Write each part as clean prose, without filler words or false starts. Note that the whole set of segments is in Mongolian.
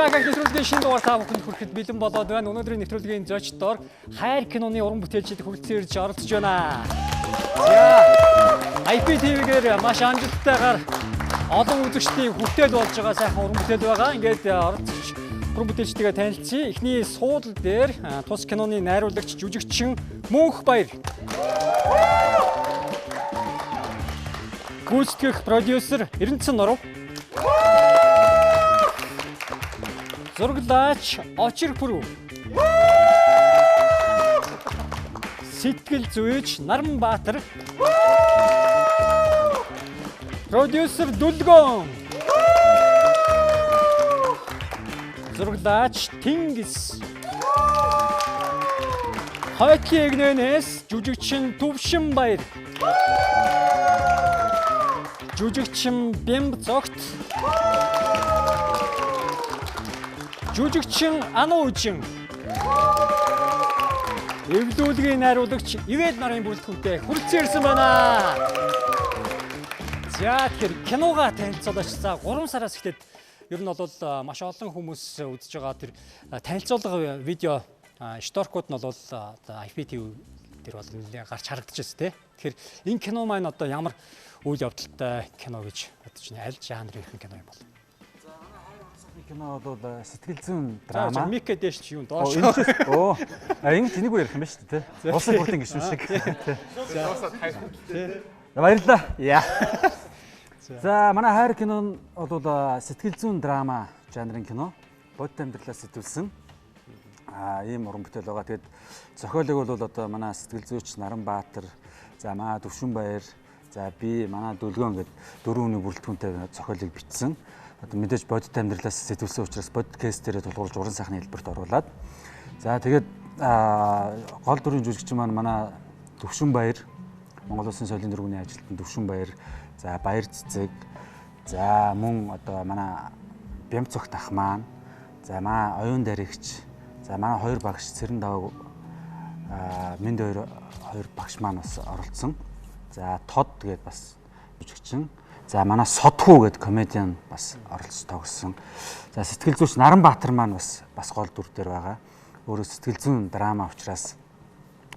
За нэвтрүүлгийн шинэ дугаар та бүхэнд хүрэхэд бэлэн болоод байна. Өнөөдрийн нэвтрүүлгийн зочдоор хайр киноны уран бүтээлчид хүрэлцэн ирж оролцож байна. За IPTV-гээр маш амжилттайгаар олон үзэгчдийн хүртэл болж байгаа сайхан уран бүтээл байгаа. Ингээд оролцож уран бүтээлчдээ танилцъя. Эхний суудал дээр тус киноны найруулагч, жүжигчин Мөнх Баяр. Гүйцэтгэх продюсер Эрдэнэсэн Нурав. Зураглаач Очир Пүрв. Сэтгэл зүйч Наранбаатар. Продюсер Дүлгөн. Зураглаач Тэнгис. Хойтлын эгнээс жүжигчин Төвшин Баяр. Жүжигчин Бямб Зогт. Жүжигчин Ануужин. Эвлүүлгийн найруулагч Ивэд нарын бүрэлдэхүүнтэй хүрэлцэн ирсэн байна. За тэгэхээр киногаа танилцуулаач. За 3 сараас ихтэйд ер нь бол маш олон хүмүүс үзэж байгаа тэр танилцуулга видео шторкууд нь бол IPTV дээр бол нэлээд гарч харагдчихсэн тий. Тэгэхээр энэ кино маань одоо ямар үйл явдалтай кино гэж бодож байна? Аль жанрын кино юм бол? Кино бол сэтгэл зүйн драма. За микэ дэш чи юу доош. Энэ тнийг ярих юм байна шүү дээ. Улсын бүртийн гишүүн шиг. Баярлалаа. Яа. За манай хайр кино нь бол сэтгэл зүйн драма жанрын кино. Бодит амьдралаас сэтүүлсэн ийм уран бүтээл байгаа. Тэгээд зохиолыг бол одоо манай сэтгэл зүйч Наранбаатар, за манай Төвшин Баяр, за би манай Дүлгөн гэдэг 4 хүний бүрэлдэхүүнтэй зохиолыг бичсэн. Одоо мэдээж бодит амьдралаас сэтүүлсэн учраас подкаст дээрээ тулгуурж уран сайхны хэлбэрт оруулаад. За тэгээд гол дүрийн жүжигчин маань манай Төвшин Баяр, Монгол Улсын соёлын дөрвөний ажилтан Төвшин Баяр, за Баяр Цэцэг, за мөн одоо манай Бямб Зогт ах маань, за манай оюун даригч, за манай хоёр багш Цэрэн Даваа Минд хоёр багш маань бас оролцсон. За Тод тэгээд бас жүжигчин. За манай Содхуу гэдэг комедиан бас оролцож тогссон. За сэтгэл зүйч Наранбаатар маань бас гол дүр дээр байгаа. Өөрөө сэтгэл зүйн драма учраас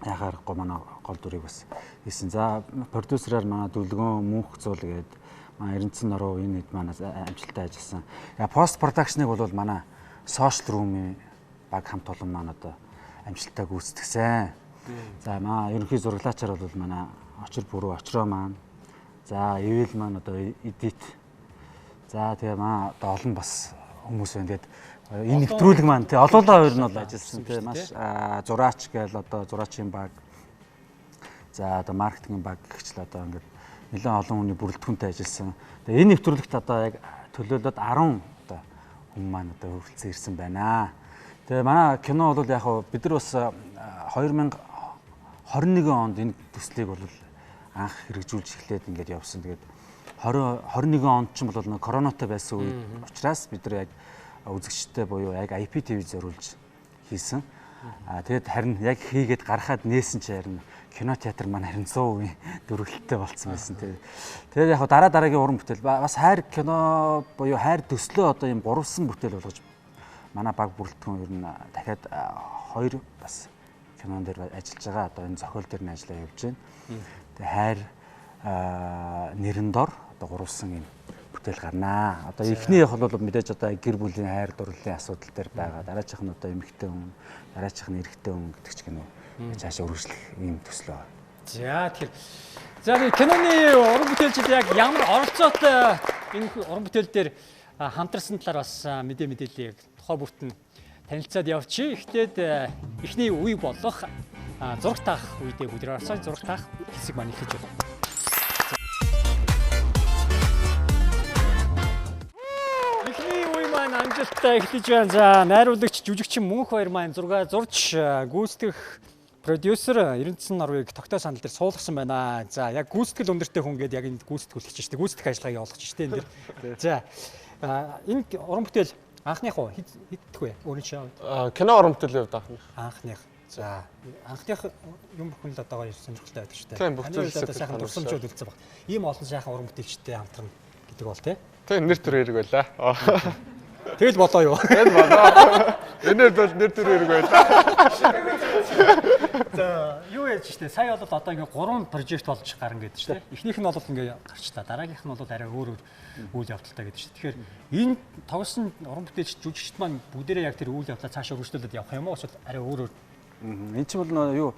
яхаарахгүй манай гол дүрийг бас хийсэн. За продюсераар манай Дүлгөн, Мөнх Зул гэдэг манай Эрдэнэсэн Нурав энэ хэд манай амжилттай ажилласан. Пост продакшныг бол манай Social Room-ийн баг хамт олон маань одоо амжилттай гүйцэтгсэн. За манай ерөнхий зураглаачаар бол манай Очир Пүрв, Очроо маань, за Ивэл маань одоо эдит. За тэгээ маа одоо олон бас хүмүүс байна. Тэгээд энэ нэвтрүүлэг маань тий олоолаа хоёр нь бол ажилласан тий маш зураач гээл одоо зураачийн баг. За одоо маркетинг баг гихчл одоо ингээд нэлээд олон хүний бүрэлдэхүүнтэй ажилласан. Тэгээ энэ нэвтрүүлэгт одоо яг төлөөлөд 10 одоо хүн маань одоо хүрэлцэн ирсэн байна. Тэгээ манай кино бол яг бид нар бас 2021 онд энэ төслийг бол анх хэрэгжүүлж эхлээд ингээд явсан. Тэгээд 2021 онд ч бол коронавитой байсан үед учраас бид нар яг үзэгчтэй буюу яг IPTV зориулж хийсэн. Тэгээд харин яг хийгээд гарахад нээсэн чи харин кинотеатр маань харин 100% дөрвөлттэй болцсон байсан. Тэгээд яг дараагийн уран бүтээл бас хайр кино буюу хайр төслөө одоо ийм гурвсан бүтээл болгож манай баг бүрэлдэхүүн ер нь дахиад 2 бас кинон дээр ажиллаж байгаа. Одоо энэ зохиол дээр нь ажиллаа явуулж байна. Тэгээ хайр нэрэн дор одоо гурвсан юм бүтээл гарнаа. Одоо эхнийх бол мэдээж одоо гэр бүлийн хайр дурлалын асуудал дээр байгаа. Дараачих нь одоо эмэгтэй хүн, дараачих нь эрэгтэй хүн гэдэг ч гэнэ үү. Цаашаа үргэлжлэх ийм төсөл байна. За тэгэхээр за киноны уран бүтээлчид яг ямар оролцоотой энэ уран бүтээл дээр хамтарсан талаар бас мэдээллийг тухай бүрт нь танилцаад явчих. Эхлээд эхний үе болох зураг таах үедээ бүдээр орсон зураг таах хэсэг маань эхэлж байна. Эхний үе маань амжилттай эхэлж байна. За найруулагч, жүжигчин Мөнх Баяр маань зураг зурж гүйцэтгэх продюсер Эрдэнэсэн Нурвыг тогтоо санал дээр суулгасан байна. За яг гүйцэтгэл өндөртэй хүн гээд яг энэ гүйцэтгүүлэгч шүү дээ. Гүйцэтгэх ажиллагааг явуулах шүү дээ энэ дэр. За энэ уран бүтээл анхных уу хэддэх вэ? Өөрийн чинь кино уран бүтээлийн хувьд анхных. За анхных юм бүхэн л одоогоо сонирхолтой байдаг шүү дээ. Тийм бүх зүйл сайхан дурсамжууд үлдсэн баг. Ийм олон сайхан уран бүтээлчтэй хамтран гэдэг бол тий. Тийм нэр төр хэрэг байлаа. Тэгэл болоо юу. Тэгэл болоо. Энээр бол нэр төр хэрэг байлаа. За юу яаж штэ сая бол одоо ингээ 3 прожект болж гарна гэдэг штэ. Эхнийх нь бол ингээ гарчлаа. Дараагийнх нь бол арай өөр үйл явдалтай гэдэг штэ. Тэгэхээр энэ тогсон уран бүтээлч жүжигчд маань бүгдээрээ яг тэр үйл явдлаа цаашаа өргөжлүүлээд явах юм уу эсвэл арай өөрөөр. Энд чинь бол нөө юу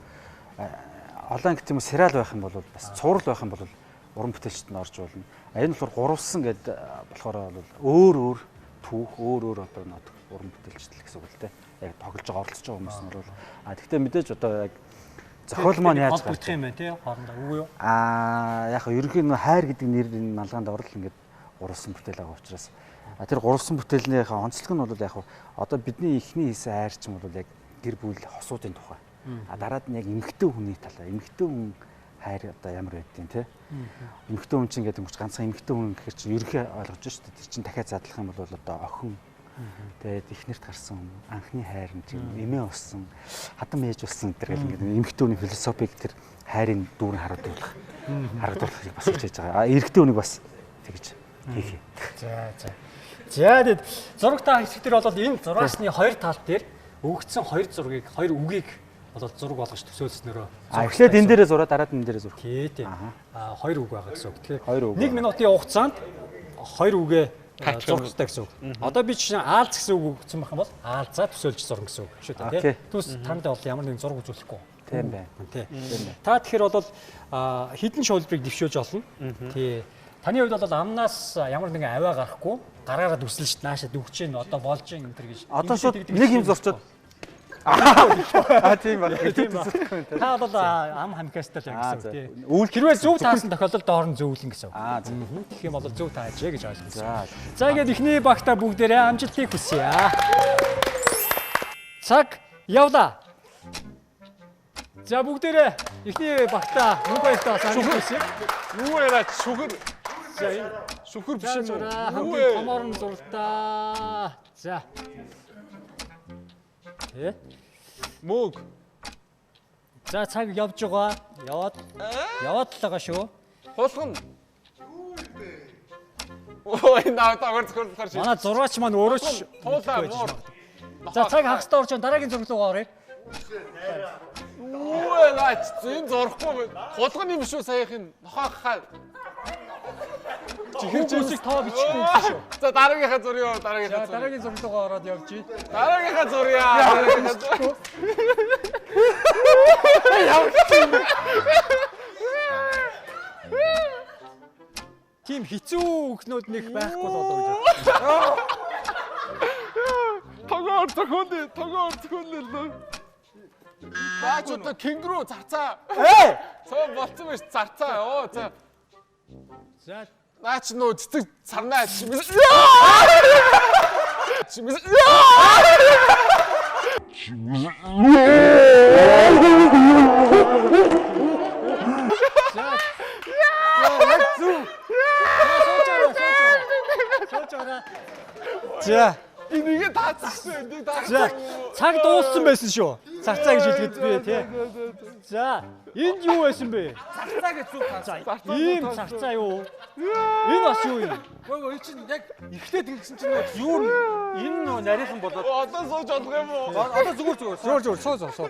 олон гэх юм сериал байх юм бол бас цуврал байх юм бол уран бүтээлчд нь орж болно. Энэ болохоор гурвалсан гэдэг болохоор бол өөр түүх өөр одоо нот уран бүтээлчд л гэсэн үг л дээ. Яг тоглож байгаа оролцож байгаа хүмүүс нь бол тэгтээ мэдээж одоо яг зохиол маань яаж гарах юм бэ тий хоорондоо үгүй юу? Яг ерөнхийн хайр гэдэг нэр энэ малгаанд орол ингээд гурвалсан бүтээл байгаа учраас тэр гурвалсан бүтээлнийхээ онцлог нь бол яг одоо бидний эхний хийсэн хайр ч юм бол яг гэр бүл хосуудын тухай. Дараад нь яг эмэгтэй хүний талаа. Эмэгтэй хүн хайр одоо ямар байдгийг те. Эмэгтэй хүн чинь гэдэг юм чи ганцхан эмэгтэй хүн гэхэр чинь ерөнхий ойлгож шүү дээ. Тэр чинь дахиад задлах юм бол одоо охин. Тэгээд эхнэрт гарсан анхны хайр нь тийм эмээ болсон, хатан ээж болсон гэдэг ингээд эмэгтэй хүний философик тэр хайрын дүүрэн харуулахыг бас хийж байгаа. Эрэгтэй хүнийг бас тэгж хийх юм. За. За тэгэд зурагтаа хэсэг дээр бол энэ зурагсны хоёр тал дээр өгөгдсөн хоёр зургийг, хоёр үгийг бол зураг болгож төсөөлснөөрөө. Эхлээд энэ дээрээ зураа дараад энэ дээрээ зурх. Тийм. Хоёр үг байгаа гэсэн үг. Тэгэхээр 1 минутын хугацаанд хоёр үгээ зурхтай гэсэн үг. Одоо би чинь аалз гэсэн үг өгсөн байх юм бол аалзаа төсөөлж зурна гэсэн үг шүү дээ тий. Түс танд бол ямар нэгэн зураг үзүүлэхгүй. Тийм байна. Тий. Та тэгэхээр бол хідэн шуулбарыг дэвшүүлж олно. Тий. Таны хувьд бол амнаас ямар нэгэн аваа гарахгүй гараараа дүсэлж наашаа дүүгч чинь одоо болж ин энэ төр гэж. Одоо шууд нэг юм зурчаад тийм байна. Та бол ам хамхаастай л гэсэн үг тий. Хэрвээ зөв таасан тохиолдолд доор нь зөвлөн гэсэн үг. Тэгэх юм бол зөв таажээ гэж ойлгосон. За ингээд эхний багтаа бүгдээрээ амжилтыг хүсье. Цаг явлаа. За бүгдээрээ эхний багтаа мөнгө баяртаа сайн хүсье. Юу яриа шүхэр. За энэ Шүхэр биш юм уу? хамгийн томор нь зуртаа. За. Мөг. За цаг явж байгаа. Яваад л байгаа шүү. Хулган. Ой наа тагар зөвхөн шээ. Манай зураач маань өөрөө ч туулаа муур. За цаг хагастай орж дараагийн зураг руу оръё. Ой наач зин зурхгүй. Хулган юм шүү саяхын нохоохаа. Чихэр зүйлсийг тоо бичихгүй гэсэн шүү. За дараагийнхаа зургийг аваа дараагийнхаа. За дараагийн зураг руу ороод явж. Дараагийнхаа зургийг. Тийм хэцүү өгнүүд нэг байхгүй болоо гэж байна. Тогоор зөхөндөө л. Баач одоо кенгуру зарцаа. Цоо болцсон биш зарцаа. Оо за. За наач нөө цэцэг сарнаа чимээс. За энийг таацсан энийг таацсан. За цаг дууссан байсан шүү. Зарцаа гэж хэлгээд би тий. За энд юу байсан бэ? Зарцаа гэж зүг таацсан. Ийм зарцаа юу? Энэ бас юу юм? Гөө чинь яг эхлээд ингэсэн чинь юу энэ нөө нарийнхан болоод Одоо сууж болох юм уу? одоо зүгээр Суу.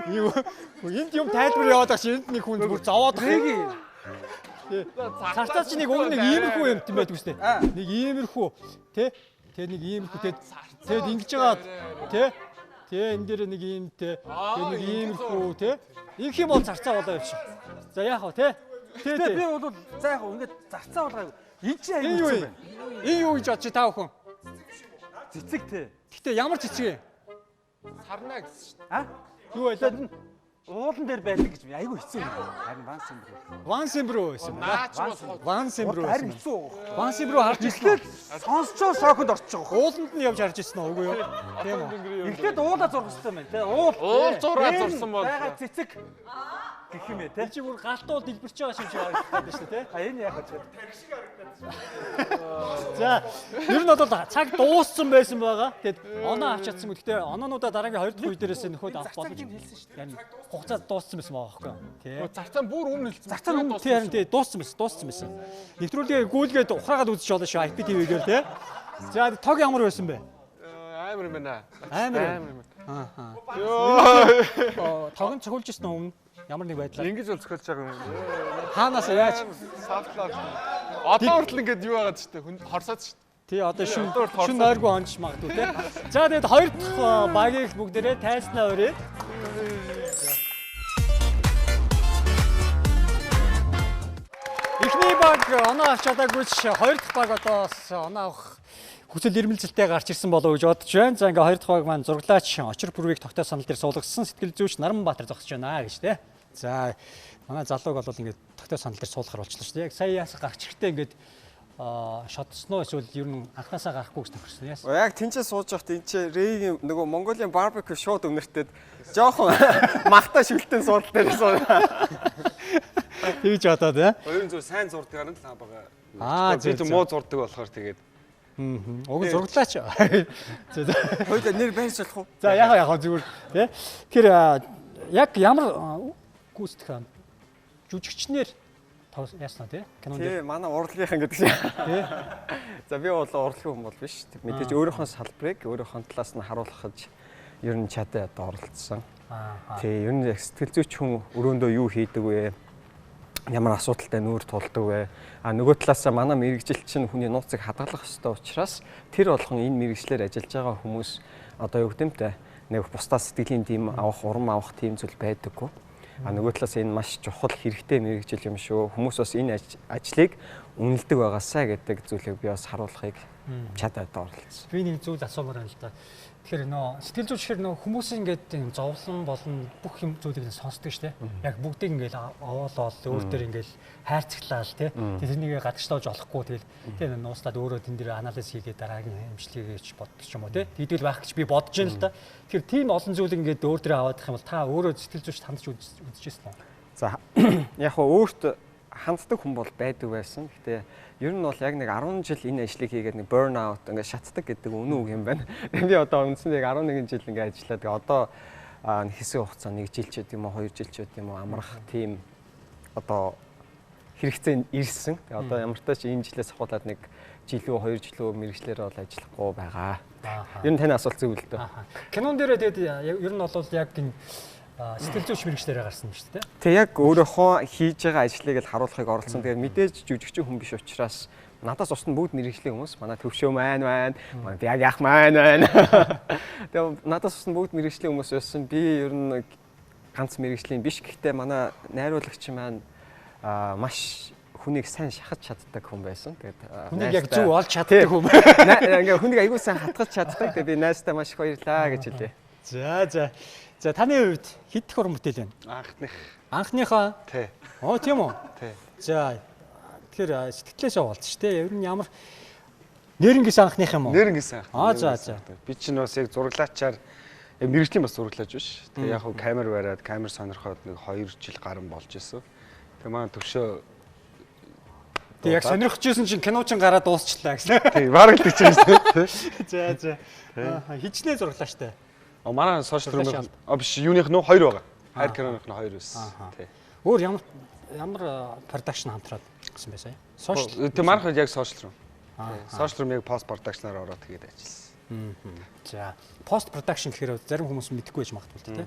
Юу? Энд юм тайлбар яваад байгаа чи энд нэг хүн зүгээр зовоод байгаа. Зарцаа чи нэг уг нэг иймэрхүү юм тийм байдаг үстэй. Нэг иймэрхүү тий? Тэ нэг иймэрхүү тэгэд ингэж байгаа тий? Тэ энэ дээр нэг ийм тий? Тэ нэг иймэрхүү тий? Инх юм бол зарцаа болоо явчих. За яах вэ тий? би бол за яг ингээд зарцаа болгоо. Энэ чи аяа юу юм бэ? Энэ юу гэж бодчих та бүхэн? Цэцэг те. Гэтэ ямар цэцэг юм? Сарнаа гэсэн шүү. Юу байлаа? Уулан дээр байдаг гэж айгүй хэцүү юм. Харин Ван Симбрүү байсан. Наач бас Ван Симбрүү харин байсан. хэцүү. Ван Симбрүү харж ирсэн. Сонсчоо шоконд орчих жоох. Ууланд нь явж харж ирсэн үгүй юу? Тийм үү? Эхлээд уулаа зурх хэрэгтэй байна те. Уул зураа зурсан бол. байгаа цэцэг гэх юм ээ те. Чи бүр галтуул дэлбэрч байгаа юм шиг харагдаад байна шүү дээ, тий? Энэ яг ч. За, ер нь бол цаг дууссан байсан байгаа. Тэгэд оноо авч чадсан. Гэхдээ оноонуудаа дараагийн 2 дахь үе дээрээс нөхөд авах боломж хэлсэн шүү дээ. Хугацаа дууссан байсан байгаа байхгүй юу? Тий. Зарцаа бүр өмнө хэлсэн. Зарцаа харин тий дууссан байсан. Нэвтрүүлгээ гүйлгээд ухраагаад үзэж болно шүү IPTV-гээр тий. За тог ямар байсан бэ? Амар юм байна. Амар. юм. Аа. Йоо. Тог нь цохиулж ирсэн өмнө ямар нэг байдлаар. Ингэж бол цохиулж байгаа юм. Хаанаас яаж? Савтлаа. Одоо хүртэл ингэж юу байгаад ч тийм хорсоод ч. Тий одоо шүн нойргүй онж магадгүй тий. За тэгээд хоёр дахь багийг бүгдээрээ тайснаа өрөө. Эхний баг оноо авч чадаагүй ч хоёр дахь баг одоо оноо авах хүсэл эрмэлзэлтэй гарч ирсэн болов уу гэж бодож байна. За ингээ хоёр дахь баг маань зураглаач очир бүргийг тогтоо санал дээр суулгасан сэтгэл зүйч Наранбаатар зогсож байна гэж тий. За манай залууг бол ингээ тогтоо санал дээр суулгахар болчихлоо шүү дээ. Яг сая яас гарч ирэхдээ ингээд шатсноо эсвэл ер нь анхнаасаа гарахгүй гэж тохирсон яас. Яг тэнцээ сууж явахт энэ чи Рэйгийн нөгөө Монголын барбекю шууд өнөртөд жоохон махта шүлтэн суудал дээр суу. Тэгж бодоод аа. Хоёрын зүр сайн зурдгаар нь л байгаа. Зөв би муу зурдаг болохоор тэгээд. Уг зураглаач. Хоёул нэр байрч болох уу? За яг зүгээр тий. Тэгэхээр яг ямар гүйцэтгэх юм? Жүжигчнэр яаснаа тий кинонд. Тий, манай урлагийнхан гэдэг шиг. Тий. За би бол урлагийн хүн бол биш. Мэдээж өөрийнхөө салбарыг өөрийнхөө талаас нь харуулхаж ер нь чадаа одоо оролцсон. Тий, ер нь сэтгэл зүйч хүн өрөөндөө юу хийдэг вэ? Ямар асуудалтай нүүр тулдаг вэ? Нөгөө талаасаа манай мэрэгжил чинь хүний нууцыг хадгалах ёстой учраас тэр болгон энэ мэрэгчлэр ажиллаж байгаа хүмүүс одоо юу гэмтэй нэг бусдаа сэтгэлийн тийм авах, урам авах тийм зүйл байдаггүй. Нөгөө талаас энэ маш чухал хэрэгтэй мэрэгжил юм шүү. Хүмүүс бас энэ ажлыг үнэлдэг байгаасаа гэдэг зүйлийг би бас харуулахыг чадаад оролцсон. Би нэг зүйл асуумаар байна л да. Тэгэхээр нөө сэтгэл зүйчээр нөө хүмүүсийн ингээд зовлон болон бүх юм зүйлийг сонсдог шүү дээ. Яг бүгдийг ингээд овоолол өөр төр ингээд хайрцаглаал тий. Тэрнийг гадагшлуулж олохгүй тэгэл нууслаад өөрөө тэн дээр анализ хийгээд дараагийн эмчилгээ хийж боддог ч юм уу тий. Тэгдэл байх гэж би бодож байна л да. Тэгэхээр тийм олон зүйлийг ингээд өөр төр аваадах юм бол та өөрөө сэтгэл зүйчд хандж үзчихсэн үү? За яг хөө өөрт ханддаг хүн бол байдаг байсан. Гэтэ ер нь бол яг нэг 10 жил энэ ажлыг хийгээд нэг burn out ингээд шатдаг гэдэг үнэн үг юм байна. Би одоо үндсэндээ 11 жил ингээд ажиллаад одоо хэсэг хугацаа 1 жил ч гэдэг юм уу 2 жил ч гэдэг юм уу амрах тийм одоо хэрэгцээ ирсэн. Одоо ямар ч тач энэ жилээс хавуулаад нэг жилөө 2 жилөө мэрэгчлэр бол ажиллахгүй байгаа. Ер нь таны асуулт зөв л дээ. Кинон дээрээ тэгээд ер нь бол яг энэ сэтгэл зүйч мэрэгчлэрээ гарсан юм шүү дээ. Тэг яг өөрөөхөө хийж байгаа ажлыг л харуулахыг оролцсон. Тэгээд мэдээж жүжигчин хүн биш учраас надаас ус нь бүгд мэрэгжлийн хүмүүс. Манай төвшөө маань байна. Манай яг маань байна. Тэгээд надаас ус нь бүгд мэрэгжлийн хүмүүс байсан. Би ер нь ганц мэрэгжлийн биш. Гэхдээ манай найруулагч маань маш хүнийг сайн шахаж чаддаг хүн байсан. Тэгээд хүнийг яг зөв олж чаддаг хүн. Ингээ хүнийг аягүй сайн хатгаж чаддаг. Тэгээд би найстай маш их баярлаа гэж хэлье. За таны хувьд хэд их уран бүтээл байна? Анхныхаа? Тий. Оо тийм үү? Тий. За тэгэхээр сэтгэлээсээ болчих шүү дээ. Ер нь ямар нэрнгээс анхных юм уу? Нэрнгээс анх. За. Би чинь бас яг зураглаачаар мэрэгжлийн бас зураглаач биш. Тэгээ яг хөө камер бариад камер сонирхоод нэг 2 жил гарan болж исэн. Тэгээ манай төвшөө тэг яг сонирхожсэн чинь кино ч гараад дуусчлаа гэсэн. Тий, бараг л тийч байсан. За. Хичнээн зураглаачтай. Манай сошиал руу биш юуных нь 2 байгаа. Хайр киноных нь 2 байсан. Тий. Өөр ямар продакшн хамтраад гэсэн бэ сая? Сошиал. Тэг манайх яг сошиал руу. Сошиал руу яг пост продакшнаар ороод тэгээд ажилласан. За, пост продакшн гэхээр зарим хүмүүс мэдэхгүй байж магадгүй л тий.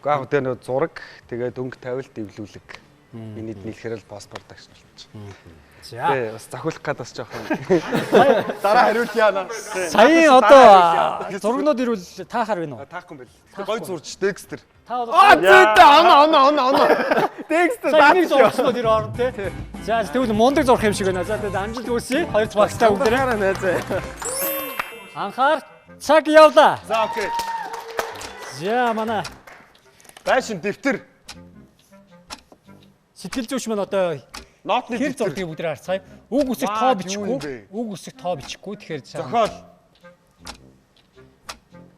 Гэхдээ яг тэр нэг зураг тэгээд өнгө тавилт эвлүүлэг. Энийг нийлэхээр л пост продакшн болчих. За. Тий, бас захиулах гээд бас жоохон. Дараа хариулт яана. Сая одоо зургнууд ирвэл та хар вэ нүү? Таахгүй юм байл. Гой зурж Dexter. Та бол зүйтэй оноо. Dexter энийг зургнууд ир орно тий. За тэгвэл мундаг зурх юм шиг байна. За тэгээд амжилт хүсье. Хоёр багтаа бүгдээ. Анхаар цаг явлаа. За окей. За манай Байшин дэвтэр. сэтгэл зүйч маань одоо Нотны хэр дэвтэр. зургийг бүгдээр харцгаая. Үг үсэг тоо бичихгүй. Үг үсэг тоо бичихгүй. Тэгэхээр Зохиол.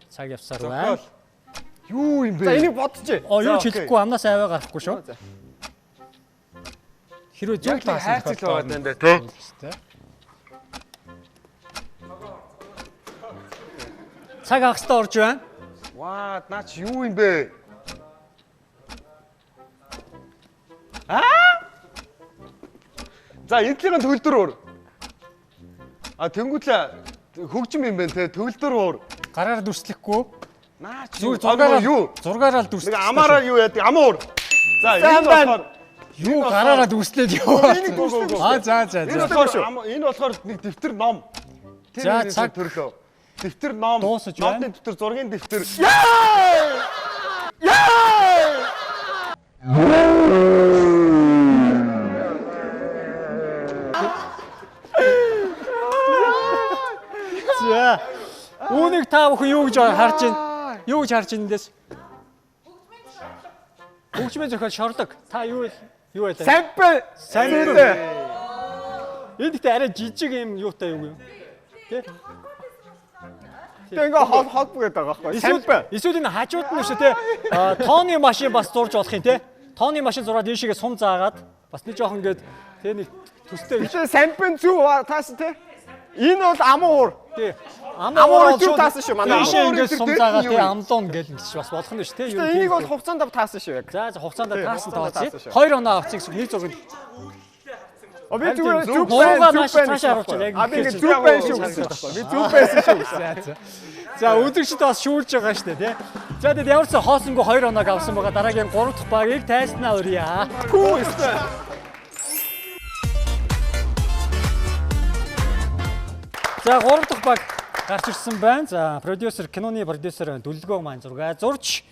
цаг явсаар байна. Зохиол. Юу юм бэ? За энийг бодчихъя. Юу ч хэлэхгүй амнаас аваа гарахгүй шүү. Хэрвээ зөв таасан хайрцаг л байгаа юм да тий. Цаг агастаа орж байна. Ваа, наа чи юу юм бэ? За энтлигийн төлдөр уур. Тэнгүүтлээ хөгжим юм байна те. Төвлөр уур. Гараар дүрслэхгүй. Наа чи Зүгээр зургаараа л дүрслэх. Нэг амаараа юу яадаг? Амуур. За энэ болохоор Юу гараараа дүрслээд яваа. энийг дүрслэх. За. Энэ болохоор нэг дэвтэр ном. За, цаг төрлөө. Дэвтэр ном. Дуусаж байна. Номны дэвтэр, зургийн дэвтэр. За. Үүнийг та бүхэн юу гэж харж байна? Юу гэж харж байна эндээс? Хөгжмийн зохиол шорлог. Та юу байлаа? Сампл. Сампл. Энд ихтэй арай жижиг юм юутай юу юм? Тэ? Тэг ингээ хол бүгээд байгаа байхгүй. Сампл. Эсвэл энэ хажууд нь шүү те. Тооны машин бас зурж болох юм те. Тооны машин зураад энэ шигээ сум заагаад бас нэг жоохон ингээд тэ нэг төстэй. Биш сампл зүг таасан те. Энэ бол амуур. Тий. Амуур зүг таасан шүү манай. Тийш ингээд сум заагаад тэ амлуун гэл ингэж бас болох нь шүү те. Энийг бол хугацаанд таасан шүү яг. За хугацаанд таасан тооцъё. 2 оноо авчих гэсэн нэг зураг. Би зүгээр зүг байна. Цаашаа харуулж яг. А би ингээ зүг байна шүү гэсэн байна. Би зүг байсан шүү. За үзэгчд бас шүүлж байгаа шүү дээ тий. За тэгээд ямар ч хоосонгүй 2 оноо авсан байгаа. Дараагийн 3 дахь багийг тайснаа өрье. Күү өстэй. За 3 дахь баг гарч ирсэн байна. За продюсер, киноны продюсер Дүлгөө маань зураг зурж.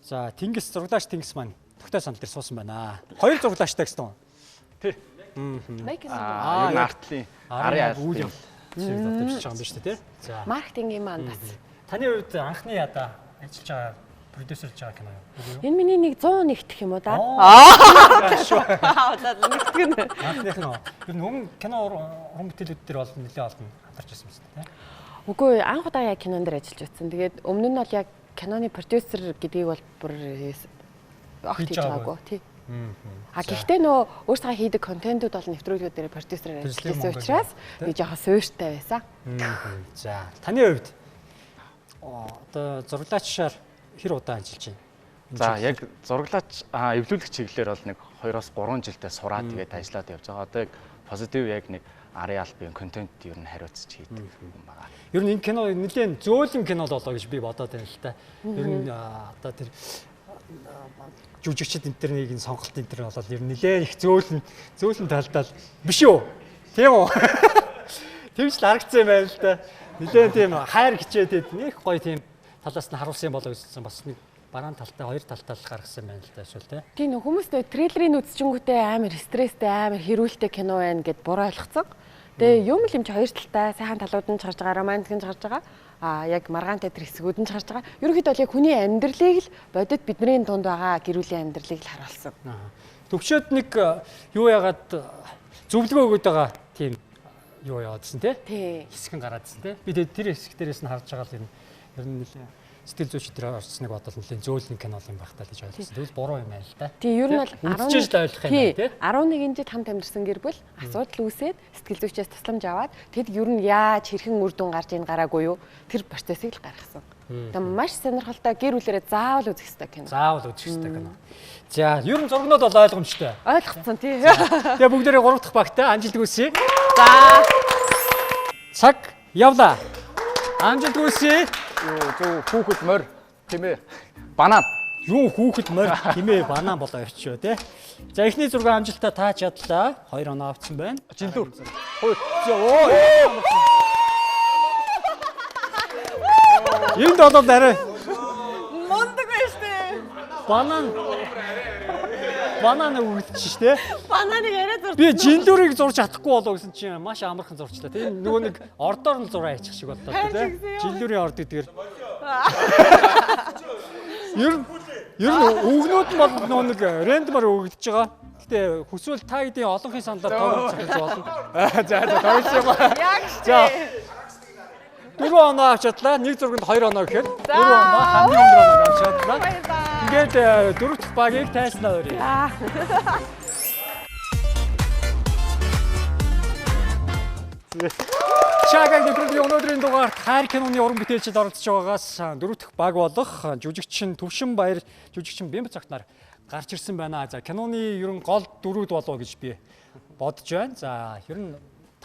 За Тэнгис зурглаач Тэнгис маань тогтой санд дээр суусан байна. 2 зурглаачтай гэсэн. Тий. Ер нь артлын арын үйл явдал хийж байгаа юм байна шүү дээ тий. За Маркетингийн маань бас. таны хувьд анхны ядаа ажиллаж байгаа продюсерлж байгаа кино юу? Энэ миний нэг 100 нэгдэх юм уу да? Нэгтгэн. Анхных нь ер нь өмнө кино уран бүтээлүүд дээр бол нэлээд олон хамтарч байсан юм байна тий. Үгүй анх удаа яг кинон дээр ажиллаж утсан. Тэгээд өмнө нь бол яг киноны продюсер гэдгийг бол бүр огт хийж байгаагүй тий. Гэхдээ нөө өөрсдөө хийдэг контентууд бол нэвтрүүлгүүд дээр продюсерээр ажилласан учраас би жоохон суйртай байсан. За таны хувьд одоо зураглаачаар хэр удаа ажиллаж байна? За яг зураглаач эвлүүлэх чиглэлээр бол нэг 2-3 жилдээ сураад тэгээд ажиллаад явж байгаа. Одоо яг позитив яг нэг арын албан контент ер нь хариуцж хийдэг юм байна. Ер нь энэ кино нэлээд зөөлөн кино болоо гэж би бодоод байна л та. Ер нь одоо тэр жүжигчд интернийг ин сонголт интер болоод ер нь нэлээд их зөөлөн талдаа биш үү? Тийм үү? Тэгж л харагдсан юм байна л да. Нэлээд тийм хайр хичээдэд нэг гоё тийм талаас нь харуулсан болоо гэсэн бас нэг бараан талтай хоёр талтай л гаргасан юм байна л да эсвэл тий. Тийм нөх хүмүүс нөө трейлерыг үзчихэнгүүтээ амар стресстэй амар хэрүүлтэй кино байна гэд буруу ойлгоцсон. Тэгээ юм л юм чи хоёр талтай сайхан талууд нь чарж байгаа, романтик нь чарж байгаа. Яг маргаантай тэр хэсгүүд нь чарж байгаа. Ерөнхийдөө бол яг хүний амьдралыг л бодит бидний дунд байгаа гэр бүлийн амьдралыг л харуулсан. Төвчөөд нэг юу яагаад зөвлөгөө өгöd байгаа тийм юу яваадсэн тий. Хэсгэн гараадсэн тий. Би тэр хэсэг дээрээс нь харж байгаа л ер нь нэлээ сэтгэл зүйч дээр орсныг бодвол нэлээд зөөлөн кино юм байх таа гэж ойлгосон. Тэгвэл буруу юм байна л да. Тийм ер нь бол 11 жил ойлгох юм байна тий. 11-нд хамт амьдсан гэр бүл асуудал үүсээд сэтгэл зүйчээс тусламж аваад тэд ер нь яаж хэрхэн үр дүн гарч ийн гараагүй юу тэр процессыг л гаргасан. Тэгээ маш сонирхолтой гэр бүлэрээ заавал үзэх ёстой кино. Заавал үзэх ёстой кино. За ер нь зургнууд бол ойлгомжтой. Ойлгоцсон тий. Тэгээ бүгдээрээ 3 дахь багтаа амжилт хүсье. За цаг явлаа. Амжилт хүсье. Юу хүүхэд морь тийм ээ. Банан. Юу хүүхэд морь хэмээ банан болоо явчихё те. За эхний зураг амжилтаа та чадлаа. 2 оноо авцсан байна. Жилдүр. Энд болоод арай мундаг байж тээ. банан өгч штэ. Бананыг арай зурж. Би жилдүрийг зурж чадахгүй болоо гэсэн чинь маш амархан зурчлаа. Тэгээ нөгөө нэг ордоор нь зураа хийчих шиг боллоо те. Жилдүрийн орд гэдгээр. Ер нь өгнүүд нь бол нөгөө нэг рандомаар өгөгдөж байгаа. Гэтэ хүсвэл та гэдгийн олонхын саналаар тоглож чадж болно. За тоглож юм аа. За 4 оноо авч чадлаа. Нэг зурганд 2 оноо гэхээр 4 оноо хамгийн өндөр оноо авч чадлаа. Ингээд 4 дахь багийг тайснаа өрье. Чагааг нэвтрүүлгийн өнөөдрийн дугаарт хайр киноны уран бүтээлчид оролцож байгаагаас 4 дахь баг болох жүжигчин Төвшин Баяр жүжигчин Бямбцагт нар гарч ирсэн байна. За киноны ерөн гол дөрүүд болов гэж би бодож байна. За ер нь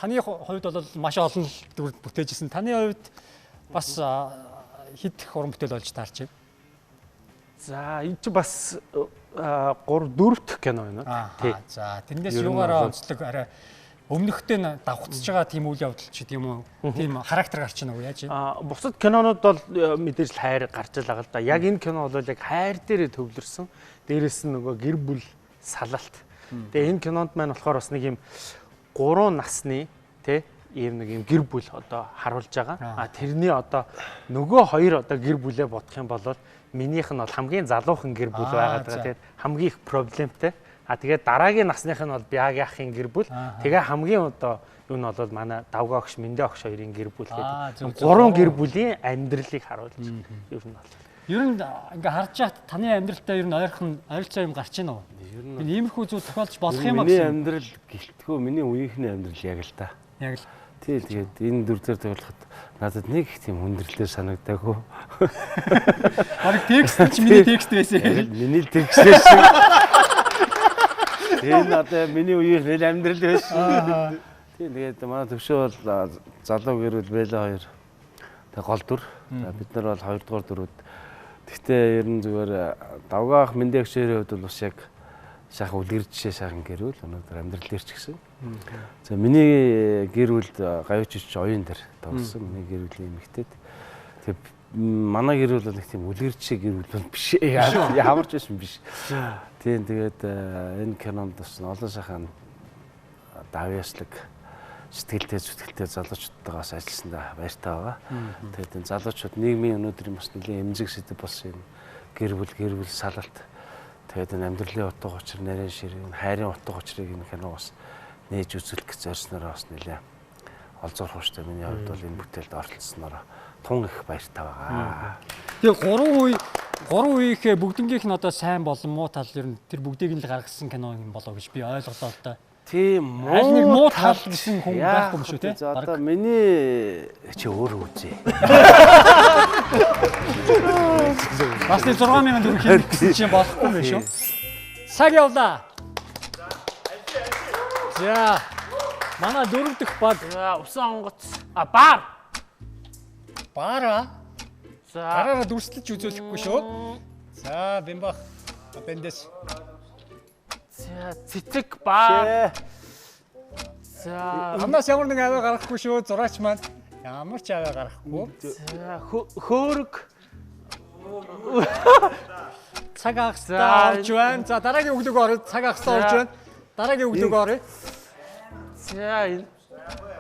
таны хувьд бол маш олон дүр бүтээжсэн. Таны хувьд бас хэд их уран бүтээл болж таарч байна? За энэ чи бас 3 4 дахь кино байна. Тий. За тэрнээс юугаараа онцлог арай өмнөхтэй давхцаж байгаа тийм үйл явдал ч тийм үү? Тийм характер гарч ийнэ үү яаж юм? Бусад кинонууд бол мэдээж л хайр гарч л байгаа л да. Яг энэ кино бол яг хайр дээрээ төвлөрсөн. Дээрээс нь нөгөө гэр бүл салалт. Тэгээ энэ кинонд маань болохоор бас нэг юм 3 насны тий ийм нэг юм гэр бүл одоо харуулж байгаа. Тэрний одоо нөгөө хоёр одоо гэр бүлээ бодох юм бол минийх нь бол хамгийн залуухан гэр бүл байгаад байгаа. Тэгээд хамгийн их проблемтэй. Тэгээд дараагийн насных нь бол Бяги ахын гэр бүл. Тэгээ хамгийн одоо юу нь бол манай Давга огш, Мэндэ огш хоёрын гэр бүл гэдэг. 3 гэр бүлийн амьдралыг харуулж ер нь бол. Ер нь ингээ харж яхад таны амьдралтай ер нь ойролцоо юм гарч ийн үү? Энэ иймэрхүү зүйл тохиолдож болох юм аа миний гэсэн. амьдрал гэлтгөө миний үеийнхний амьдрал яг л та. Яг л. Тэгээд энэ дүр дээр тоглоход надад нэг их тийм хүндрэлээр санагдаагүй. Бараг текст чи миний текст байсан. Миний текст шиг. Энэ одоо миний үеийнхний амьдрал байсан. Тэгээд манай төвшөө бол залуу гэрүүл байлаа хоёр. Тэгээд гол дүр. Бид нар бол 2 дугаар дүрүүд. Гэхдээ ер нь зүгээр Давгаах Мэндэгшэрийн хувьд бол бас яг сайхан үлгэр жишээ сайхан гэрүүл өнөөдөр амьдрал дээр ч гэсэн. За миний гэрүүлд гавьчч оюун дээр тоглосон. Миний гэрүүлийн эмэгтэйд. Тэгээ манай гэрүүл бол нэг тийм үлгэр жишээ гэрүүл биш. Ямар ч байсан биш. Тийм тэгээд энэ кинонд бас олон сайхан давьяаслаг сэтгэлтэй зүтгэлтэй залуучуудтайгаас ажилласандаа баяртай байгаа. Тэгээд энэ залуучууд нийгмийн өнөөдрийн бас нэлийн эмзэг сэдв болсон юм гэр бүл салалт. Тэгээд энэ амьдралын утга учир, нарийн ширээ, хайрын утга учирыг энэ кино бас нээж үзүүлэх гэж зорьсноор бас нэлээ олзуурах хөштэй миний хувьд бол энэ бүтээлд оролцсноор тун их баяртай байгаа. Тэгээ 3 үеийнхээ бүгднгийнх нь одоо сайн болон муу тал ер нь тэр бүгдийг нь л гаргасан кино юм болоо гэж би ойлголоо л да. Тийм аль нэг муу тал гэсэн хүн байхгүй юм шүү те. Одоо миний чи өөрөө үзье. Бас нэг 6,000 төгрөг хийх чинь болохгүй юм шүү. Цаг явлаа. За манай 4 дахь баг усан онгоц бар. Бара. За Гараараа дүрслэж үзүүлэхгүй шүү. За бимбах аппендис. за цэцэг бар. За Амнаас ямар нэг аваа гаргахгүй шүү. Зураач маань ямар ч аваа гаргахгүй. за хөөрг. Цаг агстаа орж байна. За дараагийн өглөөг орё. Цаг агстаа орж байна. Дараагийн өглөөг орё. За энэ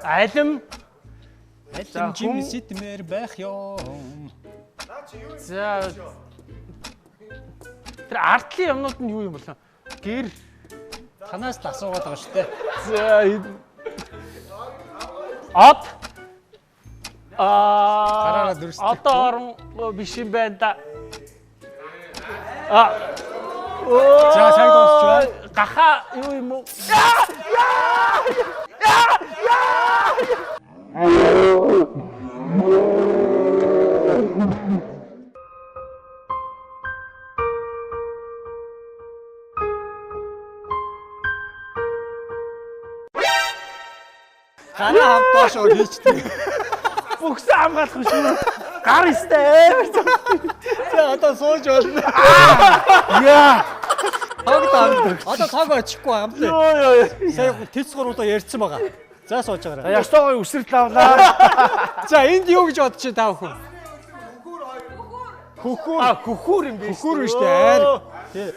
алим. Алим жим сэтмэр байх юм. За тэр артлын юмнууд нь юу юм бол гэр Танаас л асуугаад байгаа шүү дээ. за энэ од Гараараа дүрсдэг. одоо орон биш юм байна да. За цаг дуусч байна. Гаха юу юм уу? Гараа хамтааш ор хийчтэй. Бүгсэн хамгаалах шүү. Гар өстэй. За одоо сууж болно. Яа. Одоо цаг очихгүй амтлаа. Сая тэц гурвуулаа ярьсан байгаа. За сууж байгаарай. Ястаа гоё үсрэл авлаа. За энд юу гэж бодож чинь та бүхэн? Хөхүүр. Хөхүүр юм бэ? Хөхүүр биш дээ. Айр.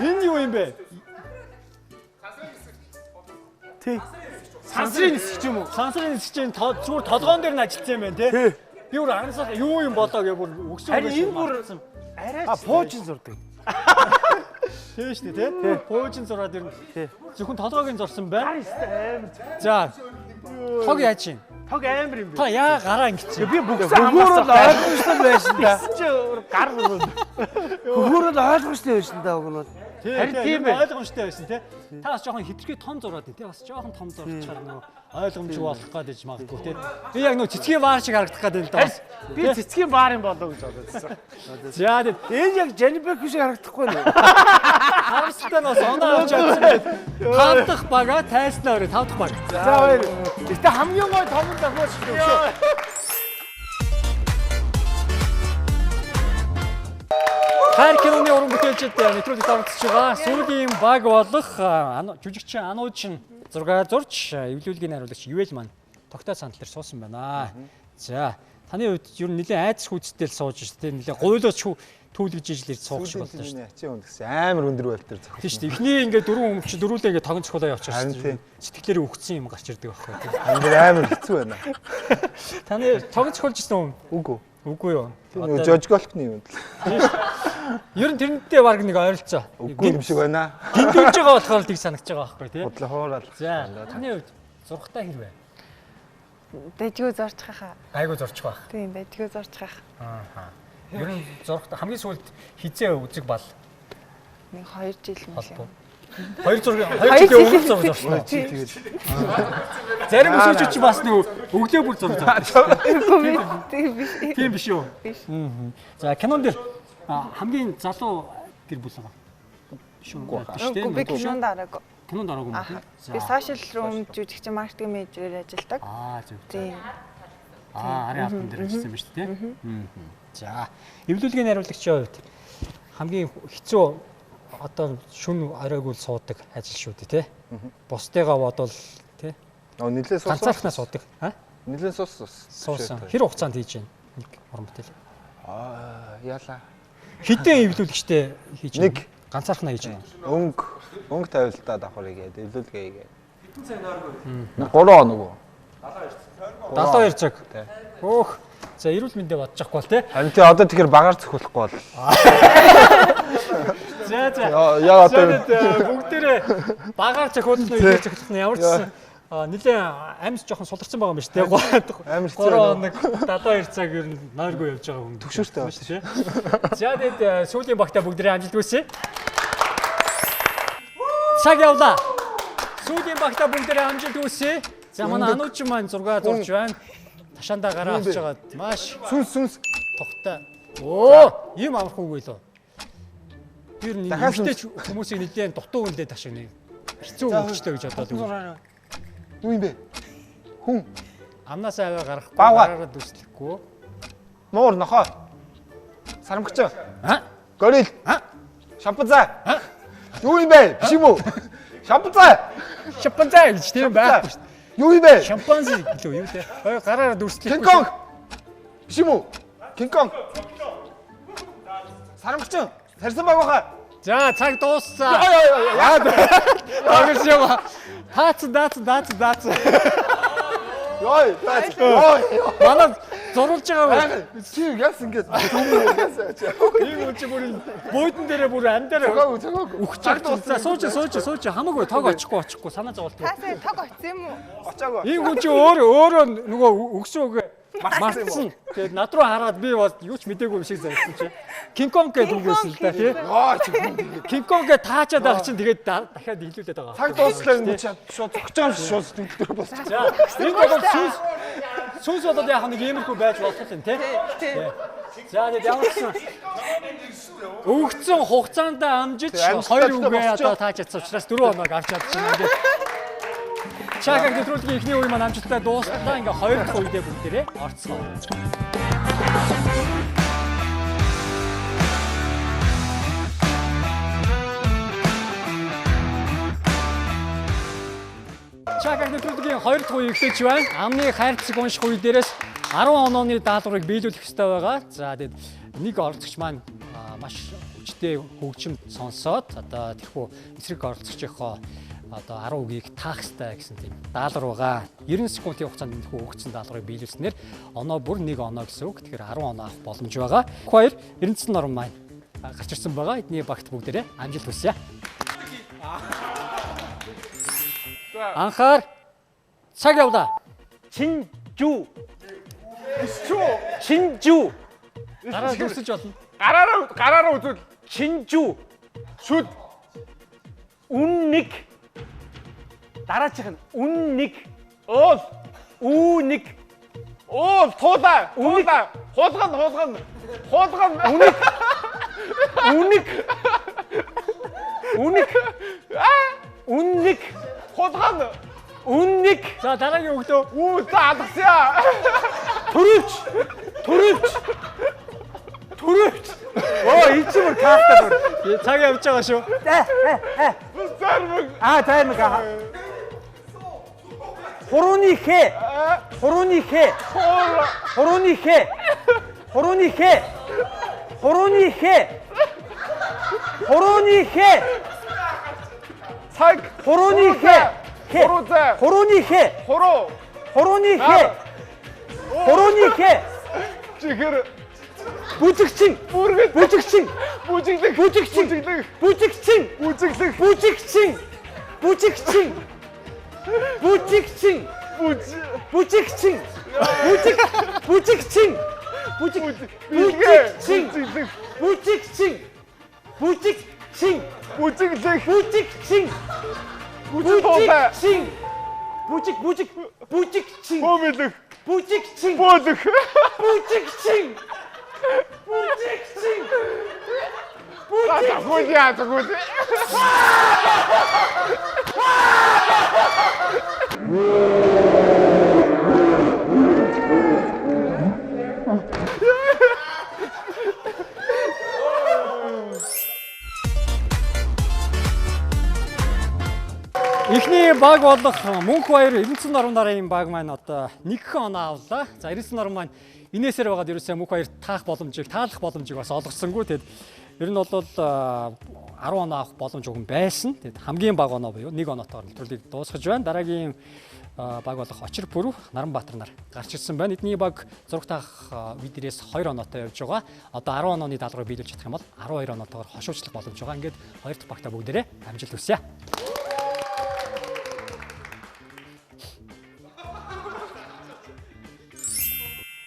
Энэ юу юм бэ? Тий. Сансрын нисэх юм уу? Сансрын нисчийн зүгээр толгоон дээр нь ажилтсан юм байна тий. Би бүр анхсаа юу юм болоо гэж бүр өгсөн. Харин энэ бүр арай пуучин зурдаг. тий шүү дээ тий. Пуужин зураад ирнэ. Зөвхөн толгойг нь зурсан байна. За. Тог яаж чинь? Тог амар юм бэ? Та яа гараа ингэж. Би бүгсэн Хөхүүр бол ойлгомжтой байсан да. чи гар гол. Хөхүүр бол ойлгомжтой байсан да өгнөд. Харин тийм тийм ээ. ойлгомжтой байсан тий. Та бас жоохон хитрхи том зураад тий. Бас жоохон том зурчихаар нөө ойлгомжгүй болох гэж магадгүй тий. Би яг нөө цэцгийн ваар шиг харагдах гэдэг л да бас. Би цэцгийн баар юм болоо гэж бодсон. За тий. Энэ яг Жанибек шиг харагдахгүй нэ. Хамстаа нөө соноо авч чадсан байт. 5 дахь бага тайснаа өрөө 5 дахь баг. За баяр. Гэтэ хамгийн гой том нь давхаач шүү. Хайр киноны уран бүтээлчид нэвтрүүлэгт оролцож байгаа. Сүүлийн баг болох жүжигчин Ануучин 6 зурч эвлүүлгийн найруулагч Ивэл маань тогтоо сандал дээр суусан байна. За таны хувьд ер нь нэлээд айдас хүйцтэй л сууж шүү дээ. Нэлээд гойлооч түүлгэж ижил ирж суух шиг боллоо шүү дээ. Чи үн гэсэн амар өндөр байлтар зохиол. Тийм шүү дээ. Эхний ингээд дөрвөн өмч дөрүүлээ ингээд тогон цохолоо явчихсан шүү дээ. Сэтгэлээрээ үхсэн юм гарч ирдэг байхгүй тийм. Амар амар хэцүү байна. Таны тогон цохолжсэн юм? Үгүй. Үгүй юу. Нөгөө жожголтны юм. Ер нь тэрнтэй баг нэг ойролцоо. Үгүй юм шиг байна. Гинтүүлж байгаа болохоор тийг санагч байгаа байхгүй тийм. Бодлоо хоорал. За таны хувьд зурхтаа хэрвээ? Дэжгүү зорчих хаа. Айгуу зорчих байх. Тийм, дэжгүү зорчих хаа. Аа. Ер нь зурхтаа хамгийн сүүлд хизээ үзэг бал. Нэг 2 жил юм шиг. 2 жилийн өмнө зураг зорчихсон. Тэгээд Зарим өсөж чи бас нэг өглөө бүр зураг зорчихсон. Тийм биш үү? Биш. За кинон дээр хамгийн залуу гэр бүл байгаа. Биш үү? Үгүй би кинонд араагүй. Кинонд араагүй юм тийм. Би social room жүжигчин маркетинг менежерээр ажилладаг. Зөв. Тийм. Арын албан дээр ажилласан биз дээ тийм. За эвлүүлгийн найруулагчийн хувьд хамгийн хэцүү одоо шүн оройгуул суудаг ажил шүү дээ тий. Бусдыгаа бодвол тий. нилээ суусан. Ганцаархнаа суудаг. Нилээ Суусан. Хэр хугацаанд хийж байна? Нэг уран бүтээл. Яла. Хитэн эвлүүлэгчтэй хийж байна. Нэг Ганцаархнаа хийж байна. Өнгө тавилтаа давхар игээд эвлүүлгээ игээд. Хэдэн цаг нойргүй? 3 хоног уу? 72 цаг. Өөх. За эрүүл мэндэ бодчихгүй бол тий. Харин тий одоо тэгэхээр багаар цохиулахгүй бол. За. Яа одоо бүгдээрээ багаар цохиулсан уу илүү цохиулсан ямар ч нэлээ амьс жоохон суларсан байгаа юм шүү дээ. амар 3 хоног 72 цаг ер нь нойргүй явж байгаа хүн. төгшөөртэй байна тий. За тэгээд сүүлийн багтаа бүгдээрээ амжилт хүсье. Цаг явлаа. Сүүлийн багтаа бүгдээрээ амжилт хүсье. За манай Ануучин маань 6 зурж байна. Ташаандаа гараа авч байгаа маш сүнс тогтой. Оо, ийм амархуугүй лөө. Тэр нэг ихтэй хүмүүсийг нэлээд дутуу хүндээ ташиг нэг хэцүү өвчтэй гэж бодоод байна. юу юм бэ? Хүн Амнаас аваа гарахгүй Баавга. гараараа дүслэхгүй. муур нохоо. Сарамгч. Горил. Шампанза. Юу юм бэ? Биш юм уу? Шампанза. Шампанза гэж тийм байхгүй шүү дээ. Юу юм бэ? Шампанзи гэлөө юу те. Гараараа дүслэхгүй. Кинг-конг. Биш юм уу? Кинг-конг. Сарамгч. Тарсан баг баха. За цаг дууссан. Яа. Агаас яа. Даац. Йой. Манай зурулж байгаа Чи яс ингэж юм ясаач. ийм үчи бүр буудан дээрээ бүр амдаар Цагаагүй. өгч чадсан. Сууч хамаагүй тог очихгүй санаа зоволт. Таасаа тог очсон юм уу? Очаагүй. Ийм хүн чи өөрөө нөгөө өгсөн үг марцсан. Тэгээд над руу хараад би бол юу ч мдээгүй юм шиг зарсан чи. Кинг-конг гэдэг үг байсан л да тий. Кинг-конг гэж таачаад байгаа чинь тэгээд дахиад илүүлээд байгаа. Цаг дууслаа ингэ шууд зогч байгаа юм шиг шууд төгтөр болсон. За энэ бол сүнс болоод яах нэг иймэрхүү байж болох юм тий. За тэгээд ямар ч өгцөн хугацаанд амжиж 2 үгээ одоо таачаадсан учраас 4 хоног авч чадсан юм ингээд. Чааг нэвтрүүлгийн эхний үе маань амжилттай дуустлаа. Ингээ 2 дахь үедээ бүгдээрээ орцсон. Чааг нэвтрүүлгийн 2 дахь үе эхлэж байна. Амны хайрцаг унших үе дээрээс 10 онооны даалгаврыг биелүүлэх ёстой байгаа. За тэгээд нэг оролцогч маань маш хүчтэй хөгжим сонсоод одоо тэрхүү эсрэг оролцогчийнхоо одоо 10 үгийг таах хэрэгтэй гэсэн тийм даалгавар байгаа. 90 секундын хугацаанд энэ хүү өгсөн даалгаврыг биелүүлснээр оноо бүр 1 оноо гэсэн үг. Тэгэхээр 10 оноо авах боломж байгаа. Хоёр 99 норм маань гарч ирсэн байгаа. Эдний багт бүгдээрээ амжилт хүсье. Анхаар цаг явлаа. Чинжүү. Чинжүү. Дараа дүрсэж болно. Гараараа үзвэл Чинжүү. шүд Үнник. Дараачих нь үнник. Үүник. туулаа. Хулган. Үнник. Үнник. Үнник. Хулган. Үнник. За За дараагийн өглөө. Үү заадагсаа. Төрөвч. Оо энэ ч юм каста дөр. Цаг явж байгаа шүү. Зармаг. Таймаг. Хурууны хэ. Цаг. Хурууны хэ. Чихэр. Бүжигчин. Эхний баг болох Мөнх баяр 900 орон нарын баг маань одоо 1 оноо авлаа. За 900 орон маань инээсээр байгаад ерөөсөө Мөнх баяр таалах боломжийг бас олгосонгүй. Тэгэд ер нь бол 10 оноо авах боломж өгөн байсан. Тэгэд хамгийн бага оноо буюу 1 оноотойгоор нэвтрүүлгийг дуусгаж байна. Дараагийн баг болох Очир Бүрв, Наранбаатар нар гарч ирсэн байна. Эдний баг зураг таах видеоос 2 оноотой явж байгаа. Одоо 10 онооны даалгаврыг биелүүлж чадах юм бол 12 оноотойгоор хошуучлах боломж байгаа. Ингээд хоёр дахь багтаа бүгдээрээ амжилт хүсье.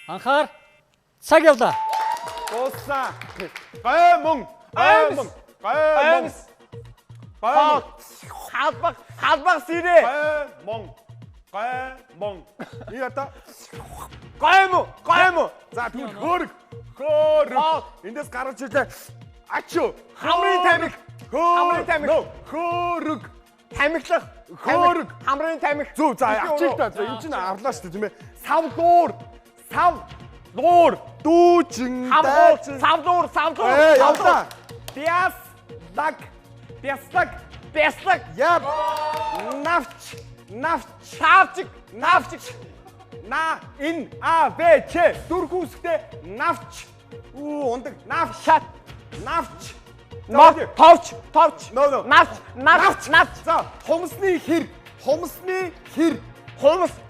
Анхаар цаг явлаа. Дууссан. Гаймон. Халбаг сэрээ. Гаймон. Ията. Гаймо. За тэгвэл хөөрг. Эндээс гарч ирлээ. Ачуу. Хамрын тамхи. Хөөрг. Тамхилах. Хамрын тамхи. Зүг за ачиж та. Энэ чинь арлаа шүү дээ тийм ээ. Сав луур дүүчин сав луур явлаа. Бяслаг яа навч на ин а в ч дөрхүүсгтэй навч ундаг навч товч навч за хумсны хэр